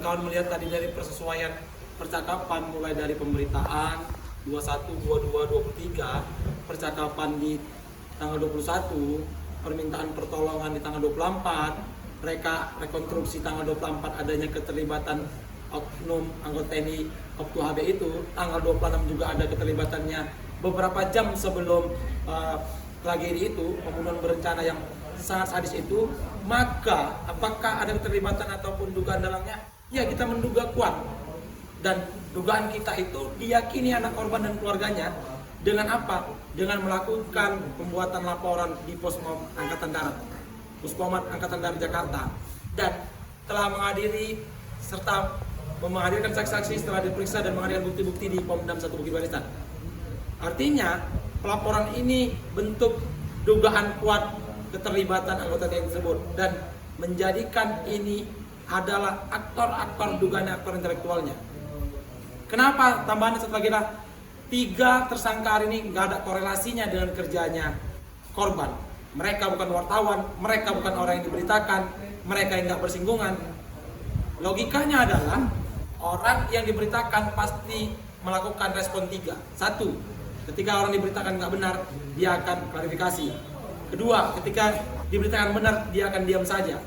kawan-kawan melihat tadi dari persesuaian percakapan mulai dari pemberitaan 21, 22, 23, percakapan di tanggal 21, permintaan pertolongan di tanggal 24, mereka rekonstruksi tanggal 24 adanya keterlibatan oknum anggota TNI Koptu HB itu, tanggal 26 juga ada keterlibatannya beberapa jam sebelum tragedi itu, pembunuhan berencana yang sangat sadis itu. Maka apakah ada keterlibatan ataupun dugaan dalangnya? Ya, kita menduga kuat, dan dugaan kita itu diyakini anak korban dan keluarganya dengan apa? Dengan melakukan pembuatan laporan di Puspom Angkatan Darat, Puspom Angkatan Darat Jakarta, dan telah menghadiri serta menghadirkan saksi-saksi setelah diperiksa dan menghadirkan bukti-bukti di Pomdam 1 Bukit Barisan. Artinya pelaporan ini bentuk dugaan kuat keterlibatan anggota TNI tersebut dan menjadikan ini adalah aktor-aktor dugaan aktor intelektualnya. Kenapa tambahan satu lagi lah, 3 tersangka hari ini nggak ada korelasinya dengan kerjanya korban. Mereka bukan wartawan, mereka bukan orang yang diberitakan, mereka yang nggak bersinggungan. Logikanya adalah orang yang diberitakan pasti melakukan respon 3. 1, ketika orang diberitakan nggak benar, dia akan klarifikasi. Kedua, ketika diberitakan benar, dia akan diam saja.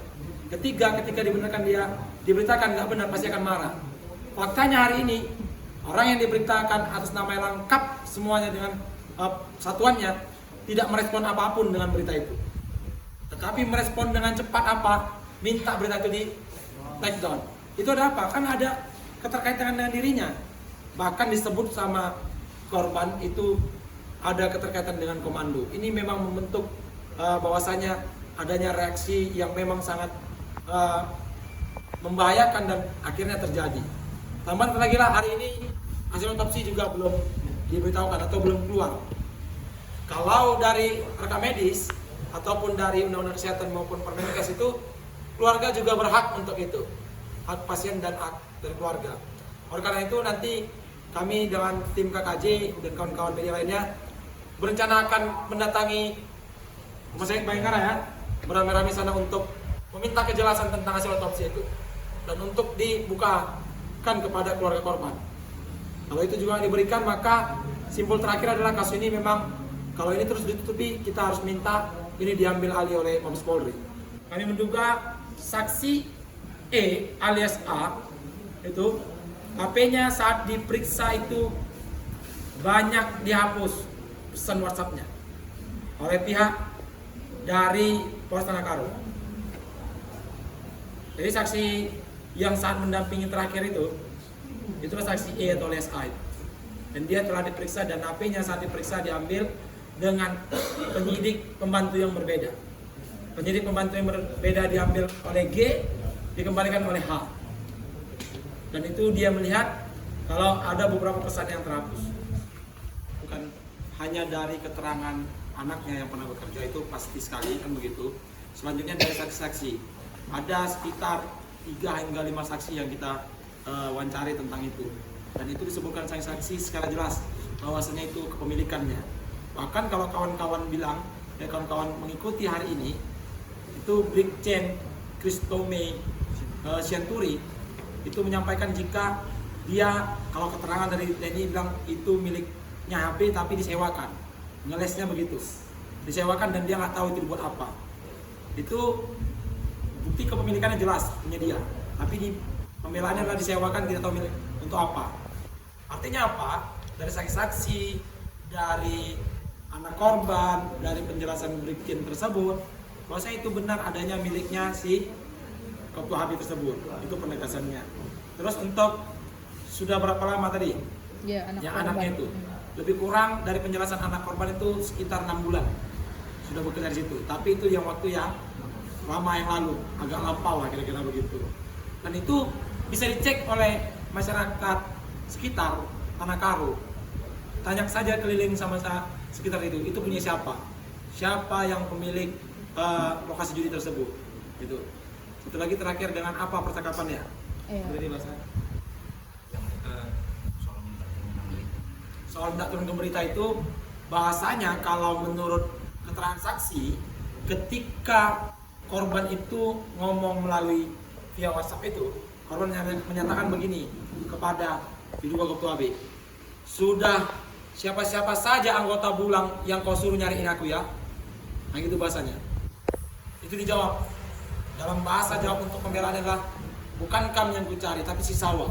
Ketiga, ketika diberitakan nggak benar, pasti akan marah. Faktanya hari ini, orang yang diberitakan atas nama yang lengkap semuanya dengan satuannya, tidak merespon apapun dengan berita itu. Tetapi merespon dengan cepat apa? Minta berita itu di take down. Itu ada apa? Kan ada keterkaitan dengan dirinya. Bahkan disebut sama korban itu ada keterkaitan dengan komando. Ini memang membentuk bahwasanya adanya reaksi yang memang sangat membahayakan dan akhirnya terjadi. Tambahan lagi lah, hari ini hasil otopsi juga belum diberitahukan atau belum keluar. Kalau dari rekam medis ataupun dari Undang-Undang Kesehatan maupun Permenkes itu, keluarga juga berhak untuk itu, hak pasien dan hak dari keluarga. Oleh karena itu nanti kami dengan tim KKJ dan kawan-kawan media lainnya berencana akan mendatangi Rumah Sakit Bayangkara ya, beramai-ramai sana untuk meminta kejelasan tentang hasil otopsi itu dan untuk dibukakan kepada keluarga korban. Kalau itu juga diberikan, maka simpul terakhir adalah kasus ini memang kalau ini terus ditutupi, kita harus minta ini diambil alih oleh Mabes Polri. Kami menduga saksi E alias A itu HP-nya saat diperiksa itu banyak dihapus pesan WhatsApp-nya oleh pihak dari Polres Tanah. Jadi saksi yang saat mendampingi terakhir itulah saksi E atau alias A. Dan dia telah diperiksa dan HP-nya saat diperiksa diambil dengan penyidik pembantu yang berbeda. Penyidik pembantu yang berbeda diambil oleh G, dikembalikan oleh H. Dan itu dia melihat kalau ada beberapa pesan yang terhapus. Bukan hanya dari keterangan anaknya yang pernah bekerja, itu pasti sekali kan begitu. Selanjutnya dari saksi-saksi, ada sekitar 3 hingga 5 saksi yang kita wawancari tentang itu. Dan itu disebutkan saksi-saksi secara jelas bahwasanya itu kepemilikannya. Bahkan kalau kawan-kawan bilang, kawan-kawan mengikuti hari ini, itu Brigjen Kristome Sianturi itu menyampaikan jika dia, kalau keterangan dari TNI bilang itu miliknya HP tapi disewakan, ngelesnya begitu, disewakan dan dia nggak tahu itu dibuat apa. Itu bukti kepemilikannya jelas, punya dia, tapi di pembelaannya adalah disewakan, tidak tahu milik untuk apa. Artinya apa? Dari saksi-saksi, dari anak korban, dari penjelasan Brigjen tersebut, bahwasanya itu benar adanya miliknya si Koptu HB tersebut. Itu penegasannya. Terus untuk sudah berapa lama tadi? Ya, anaknya itu lebih kurang dari penjelasan anak korban itu sekitar 6 bulan sudah bekerja di situ. Tapi itu yang waktu yang lama yang lalu, agak lampau lah kira-kira begitu. Dan itu bisa dicek oleh masyarakat sekitar Tanah Karo. Tanya saja keliling sama sekitar itu punya siapa? Siapa yang pemilik lokasi judi tersebut? Gitu. Satu lagi terakhir, dengan apa percakapannya? Jadi soal minta turun ke berita itu bahasanya kalau menurut keterangan saksi, ketika korban itu ngomong melalui via WhatsApp itu, korban menyatakan begini kepada diduga ketua B, sudah siapa-siapa saja anggota Bulang yang kau suruh nyariin aku ya. Nah gitu bahasanya. Itu dijawab. Dalam bahasa jawab untuk pembelaan adalah, bukan kam yang ku cari, tapi si Sawa.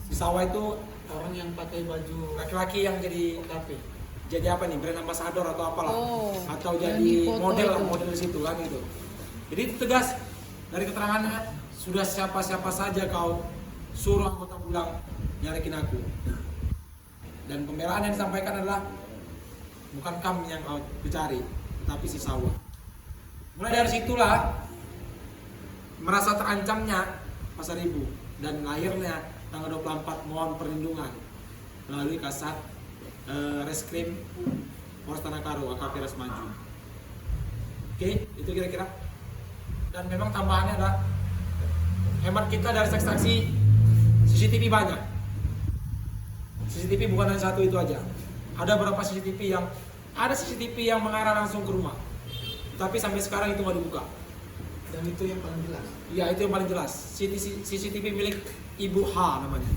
Si Sawa itu Orang yang pakai baju laki-laki yang jadi tapi jadi apa nih, brand ambassador atau apalah, atau yang jadi di foto model lah, itu. model di situ kan gitu. Jadi itu tegas dari keterangannya, sudah siapa-siapa saja kau suruh anggota Bulang nyarikin aku. Dan pembelaan yang disampaikan adalah, bukan kami yang kau cari, tapi si Sawa. Mulai dari situlah merasa terancamnya Pasar Ibu, dan lahirnya tanggal 24 mohon perlindungan melalui Kasat Reskrim Polres Tanahkaro AKP Resmaju. Oke, itu kira-kira. Dan memang tambahannya adalah hemat kita dari saksi CCTV banyak. CCTV bukan hanya satu itu aja. Ada beberapa CCTV yang mengarah langsung ke rumah. Tapi sampai sekarang itu nggak dibuka. dan itu yang paling jelas. Iya, itu yang paling jelas. CCTV milik Ibu H namanya.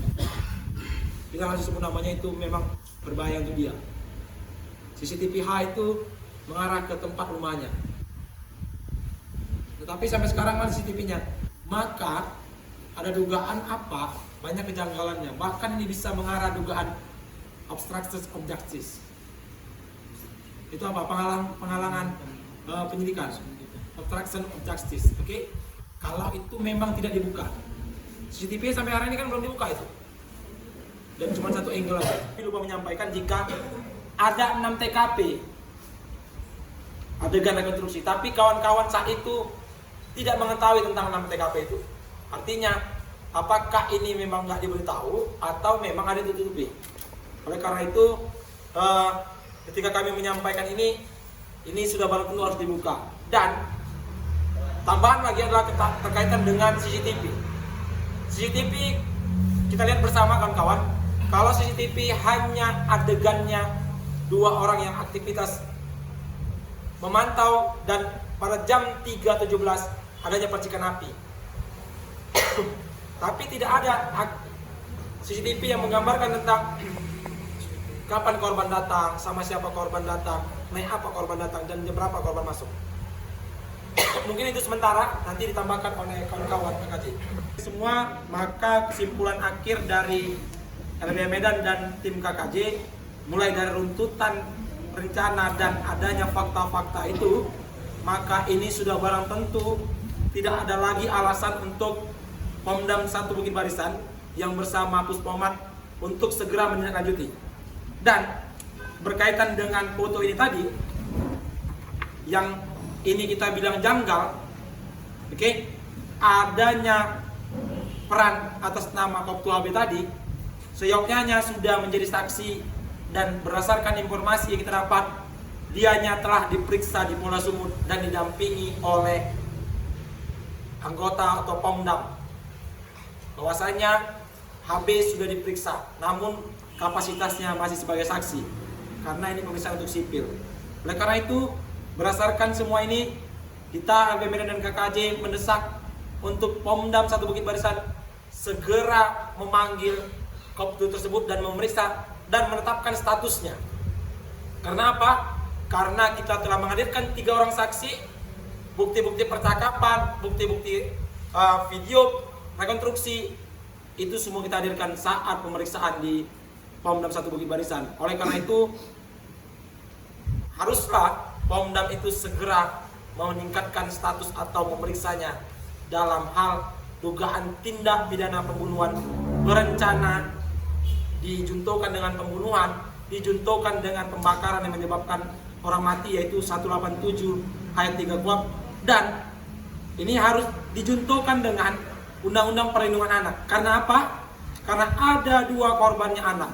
Kita langsung sebut namanya, itu memang berbahaya untuk dia. CCTV H itu mengarah ke tempat rumahnya. Tetapi sampai sekarang mana CCTV-nya? Maka ada dugaan apa? Banyak kejanggalannya. Bahkan ini bisa mengarah dugaan obstruction of justice. Itu apa? Penghalangan penyidikan. Obstruction of justice. Oke? Kalau itu memang tidak dibuka. CCTV sampai hari ini kan belum dibuka itu. Dan cuma satu angle aja. Tapi lupa menyampaikan jika ada 6 TKP adegan rekonstruksi, tapi kawan-kawan saat itu tidak mengetahui tentang 6 TKP itu. Artinya, apakah ini memang nggak diberitahu atau memang ada ditutupi? Oleh karena itu, ketika kami menyampaikan ini sudah barang tentu harus dibuka. Dan tambahan lagi adalah terkaitan dengan CCTV. CCTV kita lihat bersama kawan-kawan. Kalau CCTV hanya adegannya 2 orang yang aktivitas memantau dan pada jam 3.17 adanya percikan api. Tapi tidak ada CCTV yang menggambarkan tentang kapan korban datang, sama siapa korban datang, naik apa korban datang, dan jam berapa korban masuk. Mungkin itu sementara, nanti ditambahkan oleh kawan-kawan PKJ. Semua, maka kesimpulan akhir dari LBH Medan dan tim KKJ, mulai dari runtutan rencana dan adanya fakta-fakta itu, maka ini sudah barang tentu tidak ada lagi alasan untuk Pomdam 1 Bukit Barisan yang bersama Puspomat untuk segera menindaklanjuti. Dan berkaitan dengan foto ini tadi, yang ini kita bilang janggal, oke, adanya peran atas nama Koptu AB tadi, seyogyanya sudah menjadi saksi dan berdasarkan informasi yang kita dapat, dianya telah diperiksa di Polda Sumut dan didampingi oleh anggota atau Pomdam. Bahwasanya HB sudah diperiksa, namun kapasitasnya masih sebagai saksi karena ini pemeriksaan untuk sipil. Oleh karena itu, berdasarkan semua ini, kita LBH Medan dan KKJ mendesak untuk Pomdam 1 Bukit Barisan segera memanggil Koptu tersebut dan memeriksa dan menetapkan statusnya. Karena apa? Karena kita telah menghadirkan 3 orang saksi, bukti-bukti percakapan, bukti-bukti video rekonstruksi, itu semua kita hadirkan saat pemeriksaan di Pomdam 1 Bukit Barisan. Oleh karena itu, haruslah Pomdam itu segera meningkatkan status atau memeriksanya dalam hal dugaan tindak pidana pembunuhan berencana, dijuntukan dengan pembunuhan, dijuntukan dengan pembakaran yang menyebabkan orang mati, yaitu 187 ayat 3 KUHP, dan ini harus dijuntukan dengan Undang-Undang Perlindungan Anak. Karena apa? Karena ada 2 korbannya anak.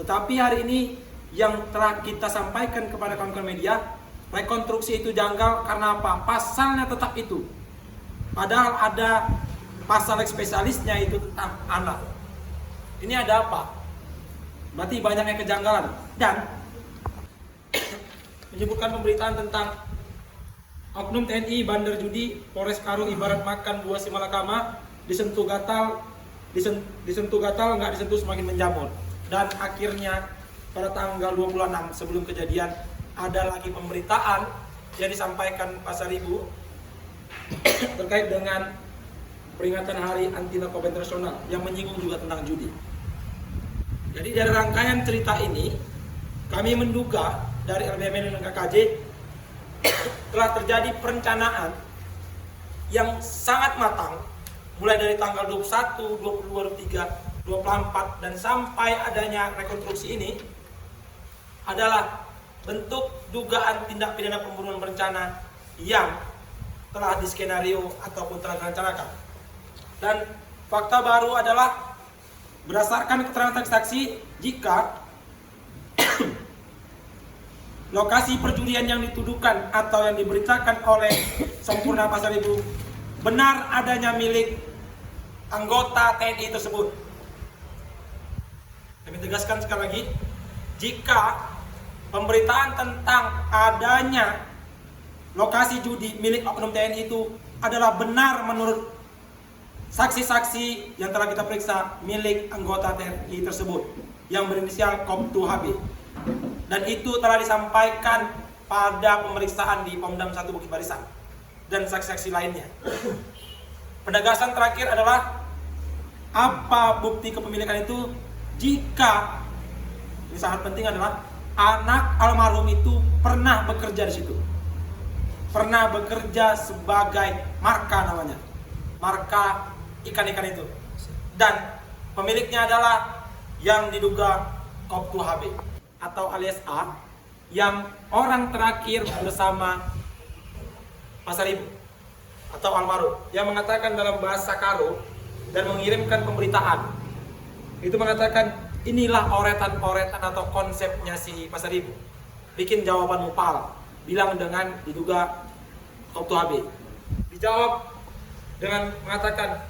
Tetapi hari ini yang telah kita sampaikan kepada kawan-kawan media, rekonstruksi itu janggal karena apa? Pasalnya tetap itu. Padahal ada pasal spesialisnya itu tentang anak. Ini ada apa? Berarti banyaknya kejanggalan. Dan menyebutkan pemberitaan tentang Oknum TNI bandar judi Polres Karo ibarat makan buah si malakama, disentuh gatal, disentuh gatal, nggak disentuh semakin menjamur. Dan akhirnya pada tanggal 26 sebelum kejadian ada lagi pemberitaan yang disampaikan Pasaribu terkait dengan peringatan Hari Anti Narkoba Internasional yang menyinggung juga tentang judi. Jadi dari rangkaian cerita ini kami menduga dari LBMN dan KKJ telah terjadi perencanaan yang sangat matang mulai dari tanggal 21, 22, 23, 24 dan sampai adanya rekonstruksi ini adalah bentuk dugaan tindak pidana pembunuhan berencana yang telah diskenario ataupun telah direncanakan. Dan fakta baru adalah berdasarkan keterangan saksi jika lokasi perjudian yang dituduhkan atau yang diberitakan oleh Sempurna Pasaribu benar adanya milik anggota TNI tersebut. Kami tegaskan sekali lagi, jika pemberitaan tentang adanya lokasi judi milik oknum TNI itu adalah benar menurut saksi-saksi yang telah kita periksa milik anggota TNI tersebut yang berinisial Kop2HB, dan itu telah disampaikan pada pemeriksaan di Pomdam 1 Bukit Barisan dan saksi-saksi lainnya. Penegasan terakhir adalah apa bukti kepemilikan itu jika ini sangat penting adalah anak almarhum itu pernah bekerja di situ, pernah bekerja sebagai marka namanya, marka ikan-ikan itu, dan pemiliknya adalah yang diduga Kop2HB atau alias A yang orang terakhir bersama Pasaribu atau almarhum yang mengatakan dalam bahasa Karo dan mengirimkan pemberitaan itu mengatakan inilah oretan-oretan atau konsepnya si Pasaribu, bikin jawaban mupal, bilang dengan diduga Kop2HB, dijawab dengan mengatakan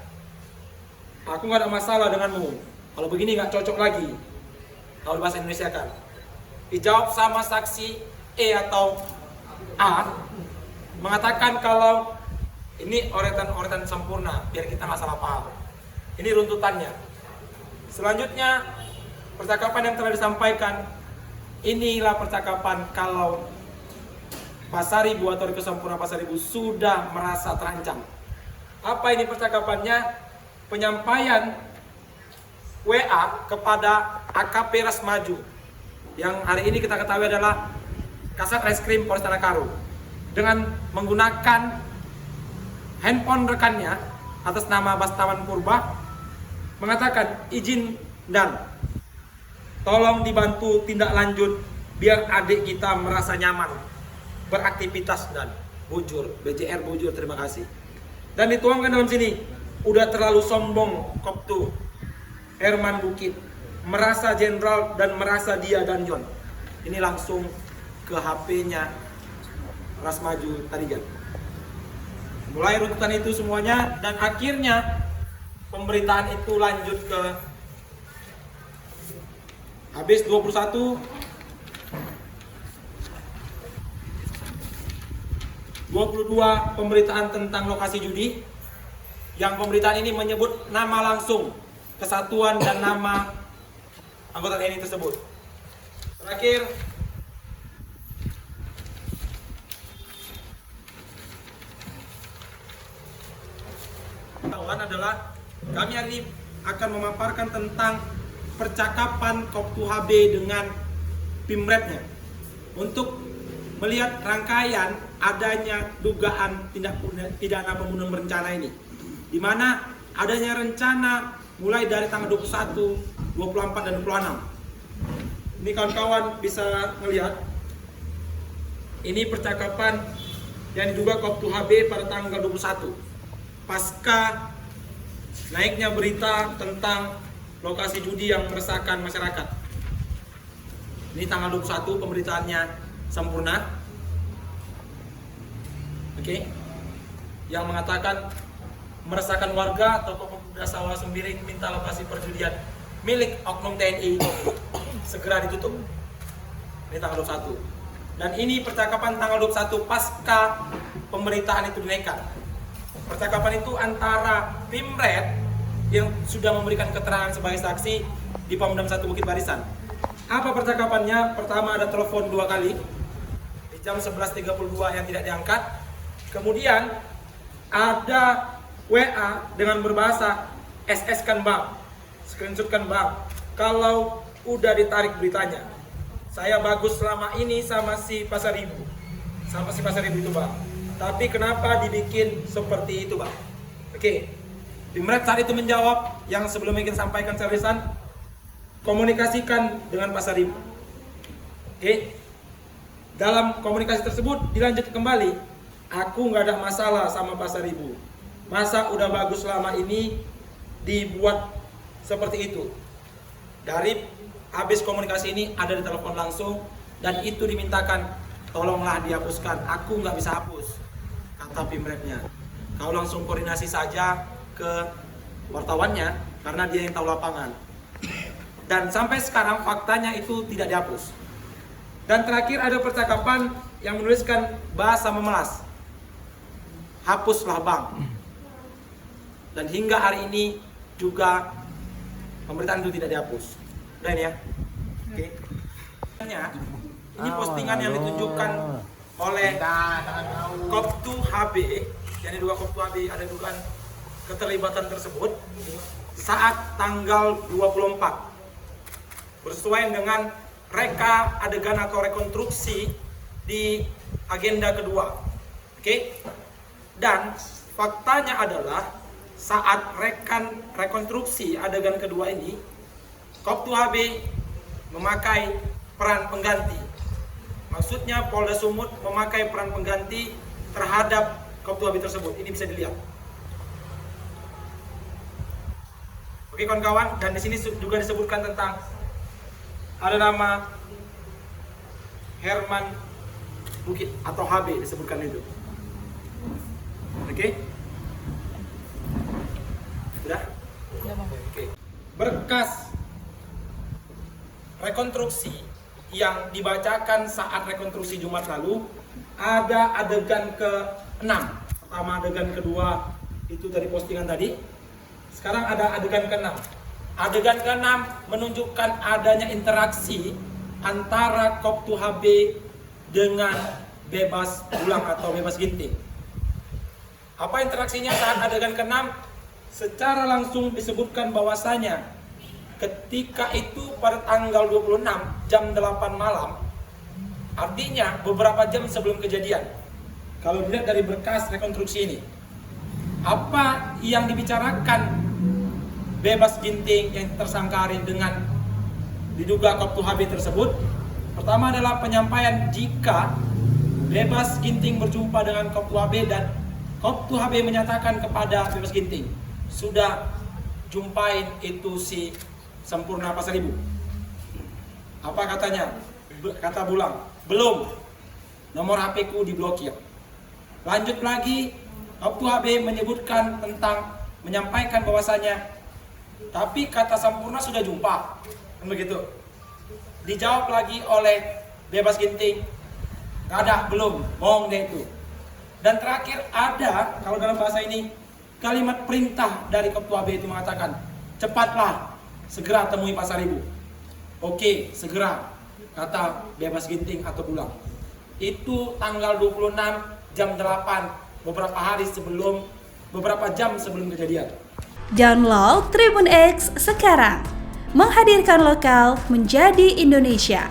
aku nggak ada masalah denganmu, kalau begini nggak cocok lagi, kalau bahasa Indonesia kan. Dijawab sama saksi E atau A mengatakan kalau ini oretan-oretan sempurna biar kita nggak salah paham. Ini runtutannya. Selanjutnya percakapan yang telah disampaikan, inilah percakapan kalau Pasaribu atau Riko Sempurna Pasaribu sudah merasa terancam. Apa ini percakapannya? Penyampaian WA kepada AKP Rasmaju yang hari ini kita ketahui adalah Kasat Reskrim Polres Tanah Karo dengan menggunakan handphone rekannya atas nama Bastawan Purba mengatakan izin dan tolong dibantu tindak lanjut biar adik kita merasa nyaman beraktivitas dan bujur, BJR bujur, terima kasih. Dan dituangkan dalam sini, udah terlalu sombong Koptu Herman Bukit, merasa jenderal dan merasa dia dan Yon. Ini langsung ke HP-nya Rasmaju Tarigan. Mulai runtutan itu semuanya dan akhirnya pemberitaan itu lanjut ke habis 22 pemberitaan tentang lokasi judi yang pemberitaan ini menyebut nama langsung kesatuan dan nama anggota TNI tersebut. Terakhir adalah kami hari ini akan memaparkan tentang percakapan Kop2HB dengan Pimretnya untuk melihat rangkaian adanya dugaan tindak pidana pembunuhan berencana ini, di mana adanya rencana mulai dari tanggal 21, 24 dan 26. Ini kawan-kawan bisa melihat ini percakapan yang diduga Kop2HB pada tanggal 21 pasca naiknya berita tentang lokasi judi yang meresahkan masyarakat. Ini tanggal 21 pemberitaannya sempurna. Oke. Yang mengatakan meresahkan warga atau pemuda sawah Sembiring minta lokasi perjudian milik oknum TNI segera ditutup. Ini tanggal 21. Dan ini percakapan tanggal 21 pasca pemberitaan itu dinaikkan. Percakapan itu antara Pimret yang sudah memberikan keterangan sebagai saksi di Pemdam 1 Bukit Barisan. Apa percakapannya? Pertama ada telepon 2 kali di jam 11.32 yang tidak diangkat. Kemudian ada WA dengan berbahasa SS kan bang, screenshot kan bang, kalau udah ditarik beritanya. Saya bagus selama ini sama si Pasar Ibu itu bang. Tapi kenapa dibikin seperti itu bang? Oke, Pimret saat itu menjawab yang sebelumnya kita sampaikan seriusan, komunikasikan dengan Pasar Ibu. Oke, dalam komunikasi tersebut dilanjut kembali, aku nggak ada masalah sama Pasar Ibu. Masa udah bagus selama ini dibuat seperti itu. Dari habis komunikasi ini ada di telepon langsung dan itu dimintakan tolonglah dihapuskan. Aku nggak bisa hapus, kata Pimretnya. Kau langsung koordinasi saja ke wartawannya karena dia yang tahu lapangan. Dan sampai sekarang faktanya itu tidak dihapus. Dan terakhir ada percakapan yang menuliskan bahasa memelas. Hapuslah bang. Dan hingga hari ini juga pemberitaan itu tidak dihapus. Udah ini ya. Oke. Ini postingan yang ditunjukkan oleh Koptu HB, yang diduga Koptu HB ada dugaan keterlibatan tersebut saat tanggal 24 bersesuaian dengan reka adegan atau rekonstruksi di agenda kedua. Oke. Dan faktanya adalah saat rekonstruksi adegan kedua ini Koptu HB memakai peran pengganti. Maksudnya Polda Sumut memakai peran pengganti terhadap Koptu HB tersebut. Ini bisa dilihat. Oke kawan-kawan, dan di sini juga disebutkan tentang ada nama Herman Bukit atau HB disebutkan itu. Oke? Sudah? Oke. Berkas rekonstruksi yang dibacakan saat rekonstruksi Jumat lalu ada adegan ke-6. Pertama adegan kedua itu dari postingan tadi. Sekarang ada adegan ke-6. Adegan ke-6 menunjukkan adanya interaksi antara Koptu HB dengan Bebas Bulang atau Bebas Ginting. Apa interaksinya saat adegan ke-6? Secara langsung disebutkan bahwasanya ketika itu pada tanggal 26 jam 8 malam, artinya beberapa jam sebelum kejadian. Kalau dilihat dari berkas rekonstruksi ini, apa yang dibicarakan Bebas Ginting yang tersangka hari dengan diduga Koptu HB tersebut? Pertama adalah penyampaian jika Bebas Ginting berjumpa dengan Koptu HB dan Koptu HB menyatakan kepada Bebas Ginting, sudah jumpain itu si Sempurna Pasar Ibu. Apa katanya? Kata Bulang, belum. Nomor HP ku diblokir. Lanjut lagi, Koptu HB menyebutkan tentang menyampaikan bahwasanya, tapi kata Sempurna sudah jumpa. Kan begitu. Dijawab lagi oleh Bebas Ginting, gak ada, belum, bohong deh itu. Dan terakhir ada, kalau dalam bahasa ini, kalimat perintah dari Koptu HB itu mengatakan, cepatlah, segera temui Pasar Ibu. Oke, segera, kata Bebas Ginting atau Bulang. Itu tanggal 26 jam 8, beberapa jam sebelum kejadian. Download Tribun X sekarang, menghadirkan lokal menjadi Indonesia.